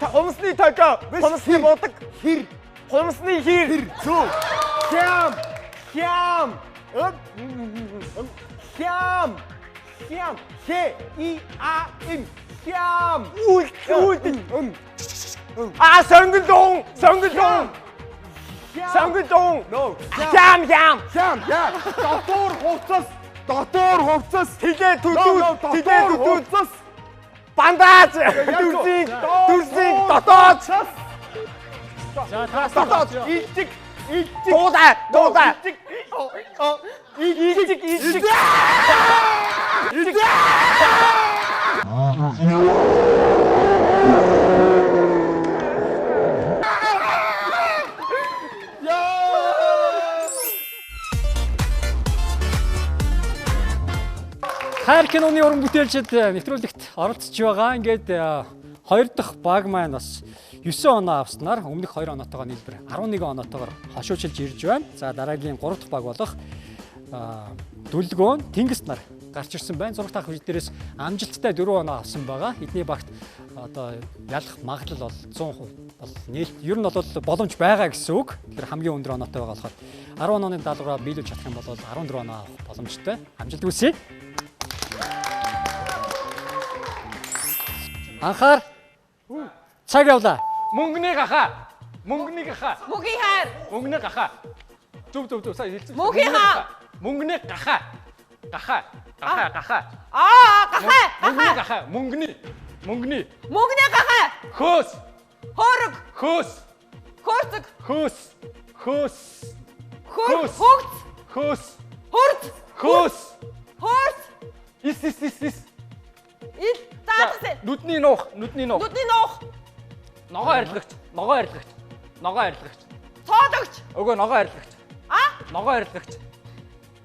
хумсны тойгоо хумсны бодог хэр хумсны хэр зүү хям хэ и а им хям үүлдэн сонгодон хям дотор хувцас тэгээ төдөөс бандаж дүрсийн дотоод за дотоод ичиг дуудаа ичиг Хайр киноны уран бүтээлчид нэвтрүүлэгт оролцож байгаа. Ингээд хоёр дахь баг маань бас 9 оноо авснаар өмнөх 2 оноотойгоо нийлбэр 11 оноотойгоор хошуучилж ирж байна. За дараагийн 3 дахь баг болох Дүлгөөн Тэнгис нар гарч ирсэн байна. Зураг таах видеоос амжилттай 4 оноо авсан байгаа. Эдний багт одоо ялах магадлал бол 100% бол нээлт ер нь бол боломж байгаа гэсэн үг. Тэгэхээр хамгийн өндөр оноотой байгаа болохоор 10 онооны даалгавраа биелүүлж чадах юм бол 14 оноо авах боломжтой. Амжилт хүсье. Анхаар цаг явлаа. Мөнгөний гахаа. Мөгийн хайр. Мөнгөний гахаа. Зүв сая хэлсэн. Мөгийн хаа. Мөнгөний гахаа. Гахаа. Гахаа. Гахаа. Мөнгөний гахаа. Хөөс. Хорог. Хөөс. Хөрцөг. Хөөс. Хөрц. Хөөс. Хорц. Ис. Ил таатсан. Нүдний нуух. Нүдний нуух. Ногоо арилгагч. Ногоо арилгагч. Ногоо арилгагч. Тоодогч. Өгөө ногоо арилгагч. Ногоо арилгагч.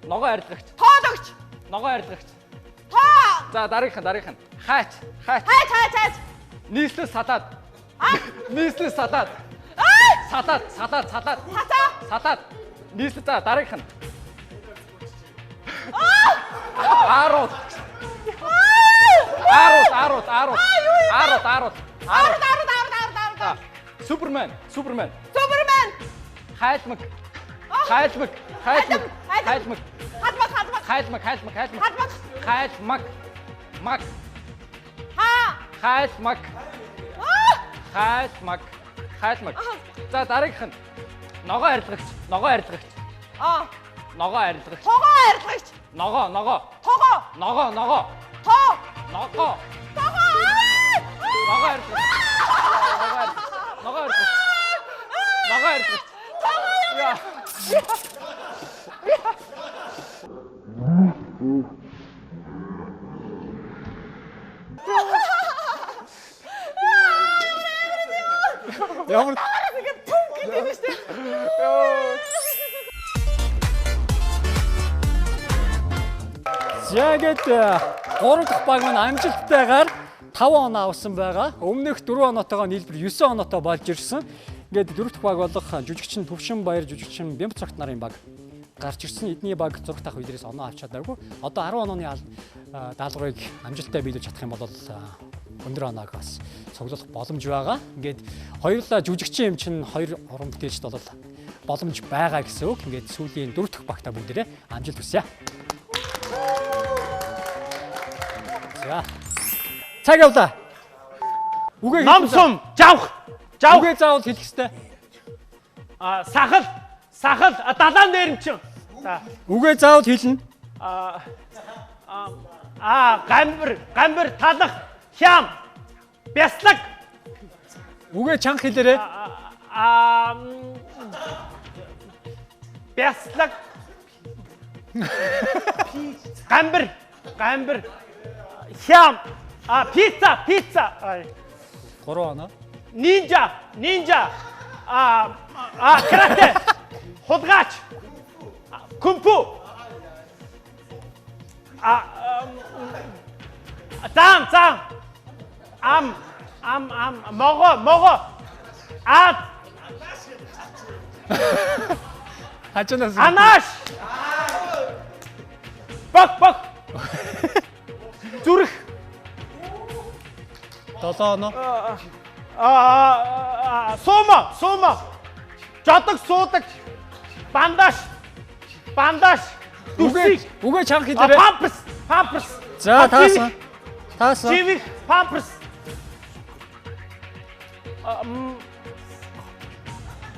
Ногоо арилгагч. Тоодогч. Ногоо арилгагч. Тоо. За дараагийнх. Хаач. Хайч. Нийслэл садаад. Нийслэл садаад. Садаад. Садаад. Нийслэл за дараагийнх. Арууд. Супермен. Хайлмаг. Хайлмаг. Маг. Хайлмаг. За дараагийнх. Ногоо арилгагч. Ногоо арилгагч. Тогоо арилгагч. Ногоо. Тогоо. Ногоо. Тоо. Ногоо. Тогоо. Ногоо арилгагч. Ногоо арилгагч. Яа. Ямар Зягэт 3 дахь баг маань амжилттайгаар 5 оноо авсан байгаа. Өмнөх 4 оноотойгоо нийлбэр 9 оноотой болж ирсэн. Ингээд 4 дахь баг болох жүжигчин Төвшин Баяр жүжигчин Бямбцогт нарын баг гарч ирсэн. Эдний баг 6 дахь үеэрээс оноо авч чадаагүй. Одоо 10 онооны даалгаврыг амжилттай биелүүлж чадах юм бол өндөр оноог бас цуглуулах боломж байгаа. Ингээд хоёулаа жүжигчин юм чинь 2 уран бүтээлчд бол боломж байгаа гэсэн үг. Ингээд сүүлийн 4 дахь багтаа бүгдээрээ амжилт хүсье. За. Цаг явлаа. Үгээ Намсум жавх. Үгээ заавал хэлэх ёстой. Сахал далаан дээр юм чин. За. Үгээ заавал хэлнэ. Гамбар талах хям бяслаг. Үгээ чанга хэлээрээ. Бяслаг. Гамбар хям пицца 3 оноо. Ninja карате худгач кунг-фу зам мого Хачнаас анаш бок зүрх 7 оноо. Сума жадаг суудаг бандаж Үгээ чанга хэлээрээ. памперс За таасан. живих памперс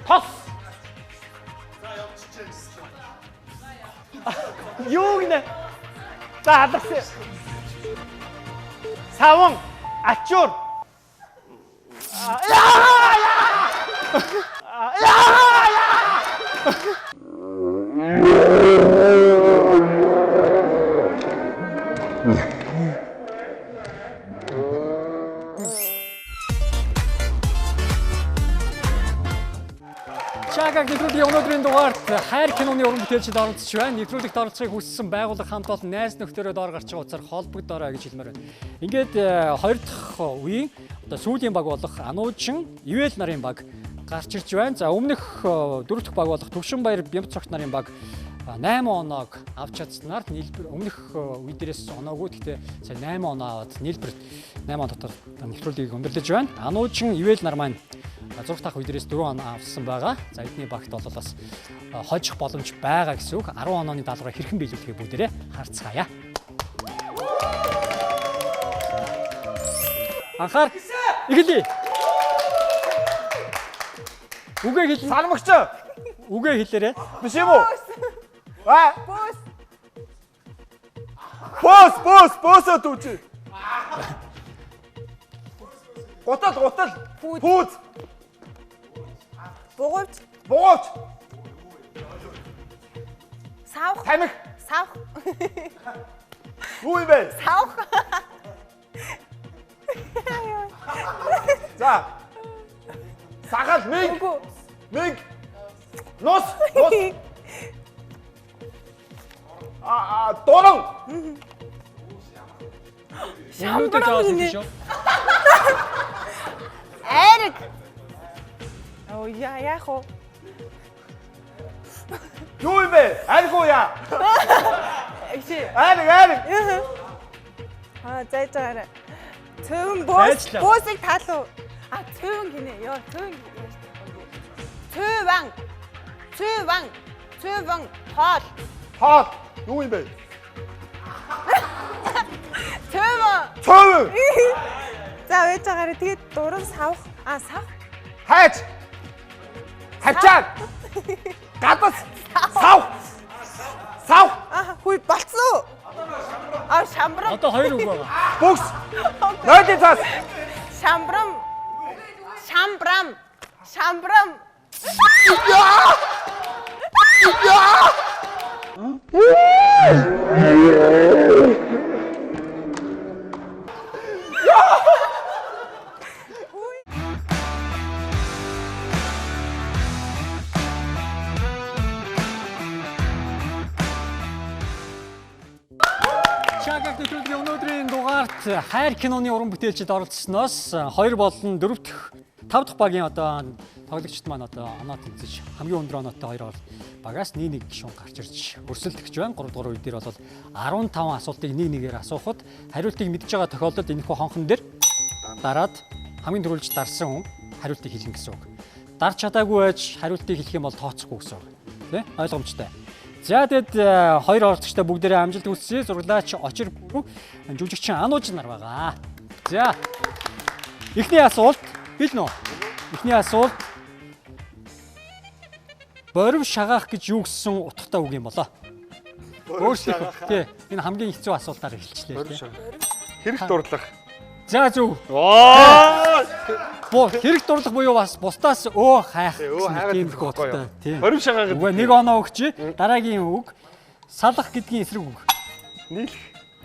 тос юу гинэ за алгасан саван ачуур Чагаг нэвтрүүлгийн өнөөдрийн дугаарт хайр киноны уран бүтээлчид оролцож байна. Нэвтрүүлэгт оролцохыг хүссэн байгууллага хамт олон найз нөхдөөрөө доор гарч байгаа утсаар холбогдоорой гэж хэлмээр байна. Ингээд 2 дахь үеийн одоо сүүлийн баг болох Ануучин, Ивэл нарын баг гарч ирж байна. За өмнөх 4 дахь баг болох Төвшин Баяр Бямбцогт нарын баг 8 оноог авч чадсанаар нийлбэр өмнөх үе дээрээс оноогүй гэхдээ сая 8 оноо аваад нийлбэр 8 он дотор нэвтрүүлгийг өндөрлөж байна. Ануучин, Ивэл нар маань 6 дахь үе дээрээс 4 оноо авсан байгаа. За эдний багт бол бас хожих боломж байгаа гэсэн үг. 10 онооны даалгавраа хэрхэн биелүүлэхээ бүгдээрээ харцгаая. Анхаар эхэлье. Үгээ хэл. Салмагч. Үгээ хэлээрэй. Биш юм уу? Бос түүч. Гутал. Пүүз. Бугууч. Савх. Тамхи. Савх. Юу юм бэ? Савх. За. Сахал нэг. Үгүй. Нэг. Нус. Дуран. Шамбар шүү. Айраг. Оо яах вэ? Юу юм бэ? Айргуу яа. Эцэг. Айраг. Зайж байгаарай. Цөөн Зайчлаа. буусыг таалуу. Цөөн гинэ. Йоо, цөөн. Цөөван. Хоол. Юу юм бэ? Цөөвөн. За байж байгаарай. Тэгээд дуран савх. Савх. Хайж. Хавчаад. Гадас. Сав. Хүй болцсон. Шамбрам. Одоо 2 үг байгаа. Бүкс. Нойлын цаас. Шамбрам. Шагах төлөвлөгийн өнөөдрийн дугаарт хайр киноны уран бүтээлчид оролцсноос 2 болон 4 дахь 5 дахь багийн одоо тоглогчид маань одоо оноо тэнцэж хамгийн өндөр оноотой 2 багаас нэг гишүүн гарч ирж өрсөлдөгч байна. 3 дугаар үе дээр бол 15 асуултыг нэгээр асуухад хариултыг мэдж байгаа тохиолдолд энэхүү хонхон дээр дараад хамгийн түрүүлж дарсан хүн хариултыг хэлнэ гэсэн үг. Дарж чадаагүй байж хариултыг хэлэх юм бол тооцохгүй гэсэн үг. Тэ? Ойлгомжтой. За тэгэд 2 оролцогчтой бүгдээрээ амжилт хүсье. Зураглаач очир бүрүү жүжигчин Анууж нар байгаа. За. Эхний асуулт хэлнэ үү? Эхний асуулт. Борив шагаах гэж юу гэсэн утгатай үг юм болоо? Өөрсдөө. Тий. Энэ хамгийн хэцүү асуултаар хэлчихлээ тий. Хэрэг дурлах. За зөв. Хэрэг дурлах буюу бас бусдаас хайх тийм утгатай. Тийм. Борив шагаагаад. Үгүй нэг оноо өгч дараагийн үг салах гэдгийн эсрэг үг.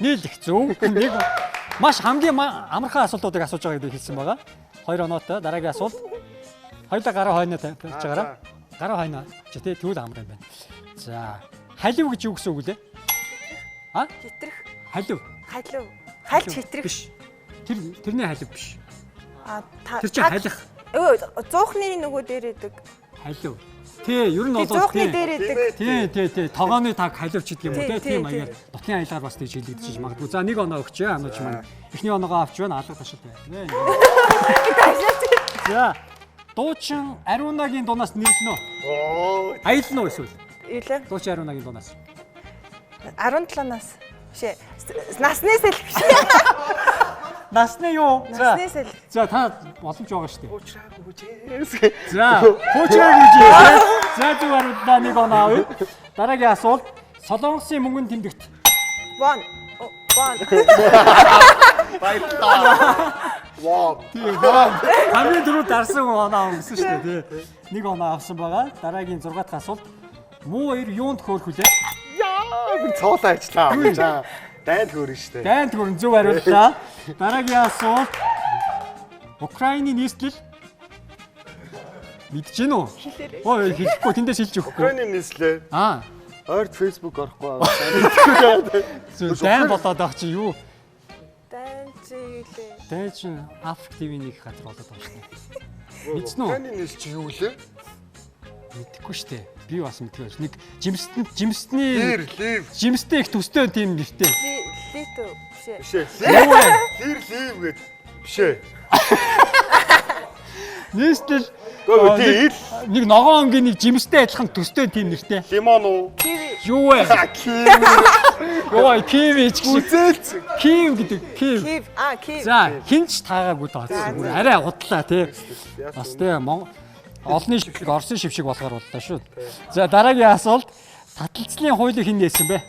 Нийлэх зөв. Нэг маш хамгийн амархан асуултуудыг асууж байгаа гэдгийг хэлсэн байгаа. 2 оноотой дараагийн асуулт. Хоёулаа гараа хойноо тавьж байгаараа. Гараа хойноо. Тэ тэгвэл амар юм байна. За халив гэж юу гэсэн үг лээ? Хитрэх. Халив. Хальч хитрэх. Биш. Тэрний халив биш. Тэр чинь халих. Зуухны нөгөө дээр идэг. Халив. Тий, ер нь бол зуухны дээр идэг. Тий. Тогооны таг халивч гэдэг юм уу тийм аяар дотны аялаар бас тийж хэлэгдэж магадгүй. За нэг оноо өгч Анууч маань. Эхний оноогоо авч байна. Алга ташаад байна. За. Дуучин Ариунагийн дуунаас нэрлэнэ үү? Аялна уу эсвэл? Илээ. Дуучин Ариунагийн дуунаас. 17-наас. Бишээ. Насны сэлэх биш. Насны юу? Насны сэлэх. За та боломж байгаа шүү дээ. Хуучраагүй жээс. За, хуучраагүй жээс. За зөв хариуллаа нэг оноо авъя. Дараагийн асуулт. Солонгосын мөнгөнд тэмдэгт. Вон. Баярлалаа. Вау. Тийм баа. Хамгийн дөрөв дарсан оноо авсан шүү дээ тий. Нэг оноо авсан байгаа. Дараагийн 6 дахь асуулт. Муу ир юунд хөөрөх вүлээ? Би цоолоо ажиллаа. За. Дайнд хөөрнө шүү дээ. Дайнд хөөрн зөв хариуллаа. Дараагийн асуулт. Украины нийслэл мэдэж гин үү? Ой хэлэхгүй тэндээс хэлж өгөхгүй. Украины нийслэл. Ойрт Facebook орохгүй. Дайн болоод байгаа чи юу? Дайн чиглээ. Дайн чи Африк ТV-ийн нэг газар болоод байгаа шүү дээ. Мэдсэн үү? Украины нийслэл чи юу лээ? Мэдэхгүй шүү дээ. Би бас мэдгүй байж. Нэг жимстэй их төстэй тийм нэртэй. Литв бишээ. Юу вэ? Лив гээд бишээ. Нийслэл Гөө нэг ногоон өнгийн нэг жимстэй адилхан төстэй тийм нэртэй. Лимон уу? Юу вэ? Ой, киви ч үзээц. Кив гэдэг. Кив. Кив. За, хинч таагаагүй тооцсон. Арай удлаа тий. Бас тий олны шившиг, Оросын шившиг болохоор боллоо шүү. За, дараагийн асуулт. Таталцлын хуулийг хэн нээсэн бэ?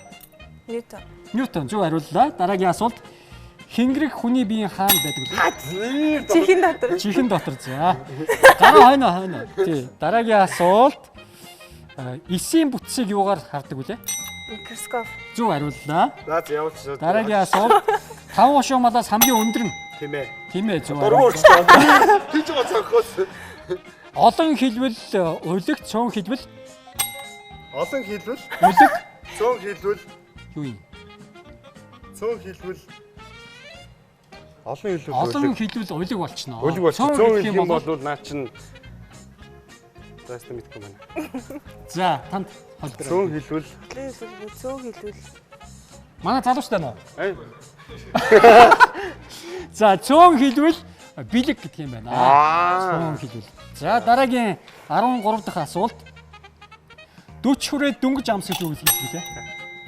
Ньютон зөв хариуллаа. Дараагийн асуулт. Хингэрэг хүний биеийн хаан байдаг үү? Чихэн дотор. За. Гараа хойно. Тий. Дараагийн асуулт. Эсийн бүтцийг юугаар хардаг үлээ? Микроскоп. Зөв хариуллаа. За явуулж. Дараагийн асуулт. 5 хошуу малаас хамгийн өндөр нь тийм ээ. Тийм ээ зөв. Дөрөв өөрчлөө. Хийж байгаа цохоос. Олон хэлбэл улиг, цөөн хэлбэл Олон хэлбэл улиг цөөн хэлбэл юу юм? цөөн хэлбэл олон хэлбэл Олон хэлбэл улиг болчихно. Улиг болчих. Цөөн хэлэх юм бол наа чин заастаа мэдгүй байна. За танд холбоо. Цөөн хэлбэл Цөөн хэлбэл. Манай залуучтай нөө. ай За цөөн хэлбэл бэлэг гэдэг юм байна. Аа. Цөөн хэлбэл. За дараагийн 13 дахь асуулт. 40 хүрээд дөнгөж амсгал юу гэж хэлдэг вэ?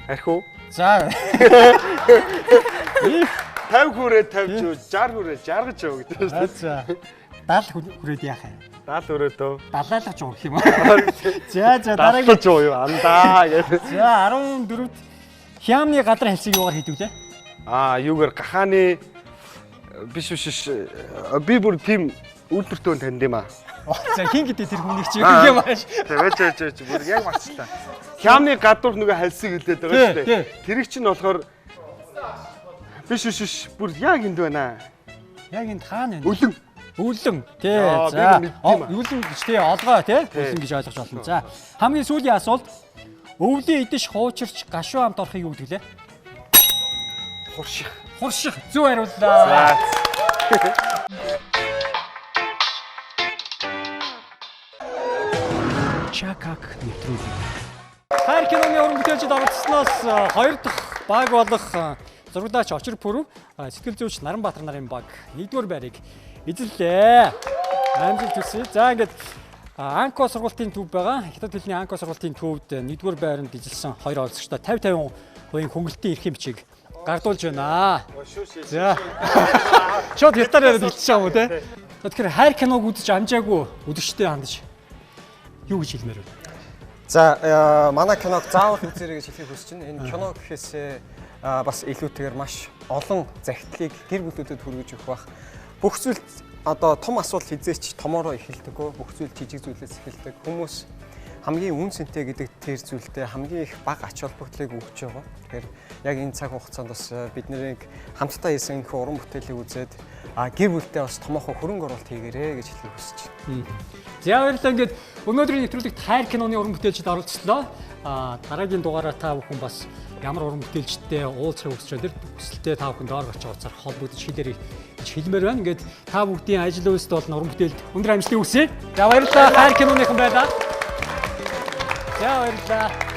архив За 50 хүрээ 50 жоо 60 хүрээ 60 жоо гэдэг шүү дээ. за 70 хүрээд яах юм? 70 хүрээ дөө. 70 жоо гэх юм аа. За дараагийн 70 жоо юу андаа гэдэг. за 14-д хямны гадар хэлсийг юугаар хийдэг вэ? Юугаар гахааны биш би бүр тийм үйлдвэртөө танд юм аа. За хин гэдэг тэр хүнийг чи юу юм ааш. Тэгэж бүр яг марцлаа. Хямны гадуур нөгөө хальсыг хэлээд байгаа шүү дээ. Тэр чинь болохоор биш бүр яг энд байна. Яг энэ хаана вэ? Үлэн. Үлэн. Тий. Би За мэддэм аа. үлэн гэж тий олгоо тий. Үлэн гэж ойлгож байна. За хамгийн сүүлийн асуулт. Өвлийн идэж хуучирч гашуу амт орохыг юу гэдэг лээ? Хурших. Хурших. Зөв хариуллаа. Чакак нэвтрүүлэг. Хайр киноны уран бүтээлчид оролцсноос 2 дахь баг болох зурглаач Очир Пүрэв, сэтгэл зүйч Наранбаатар нарын баг 1-р байрыг эзэллээ. Амжилт хүсье. За ингээд Анко сургуулийн төв байгаа. Хятад хэлний Анко сургуулийн төвд 1-р байранд ижилсэн 2 оролцогчтой 50-50% хөнгөлтийн эрхийн бичиг гардуулж байна. За. Шот хятадаар хэлчихсэн юм уу те? Тэгэхээр хайр киног үзэж амжаагүй үзэгчтэй хандаж юу гэж хэлмээр вэ? За манай киног заавал үзээрэй гэж хэлхийг хүсэж байна. Энэ кино гэхээсээ бас илүүтэйгээр маш олон захидлыг гэр бүлүүдэд хүргэж өгөх бах. Бүх зүйл одоо том асуудал хизээч томоороо эхэлдэггүй. Бүх зүйл жижиг зүйлээс эхэлдэг. Хүмүүс хамгийн үн цэнтэй гэдэг тэр зүйлдээ хамгийн их бага ач холбогдлыг өгч байгаа. Тэгэхээр яг энэ цаг хугацаанд бас бид нарыг хамтдаа хийсэн их уран бүтээлийг үзээд гэр бүлтэй бас томоохон хөрөнгө оруулалт хийгээрэй гэж хэлхийг хүсэж байна. За баярлалаа. Ингээд өнөөдрийн нэвтрүүлэгт хайр киноны уран бүтээлчид оролцлоо. Дараагийн дугаараа та бүхэн бас ямар уран бүтээлчтэй уулзахыг хүсэж байна. Тэр хүсэлтэд та бүхэн доор гарч орцоор холбогдож хэлээрэй гэж хэлмээр байна. Ингээд та бүгдийн ажил үйлсд бол уран бүтээлд өндөр амжилтыг хүсье. За баярлалаа. Хайр киноныхан байлаа. За баярлалаа.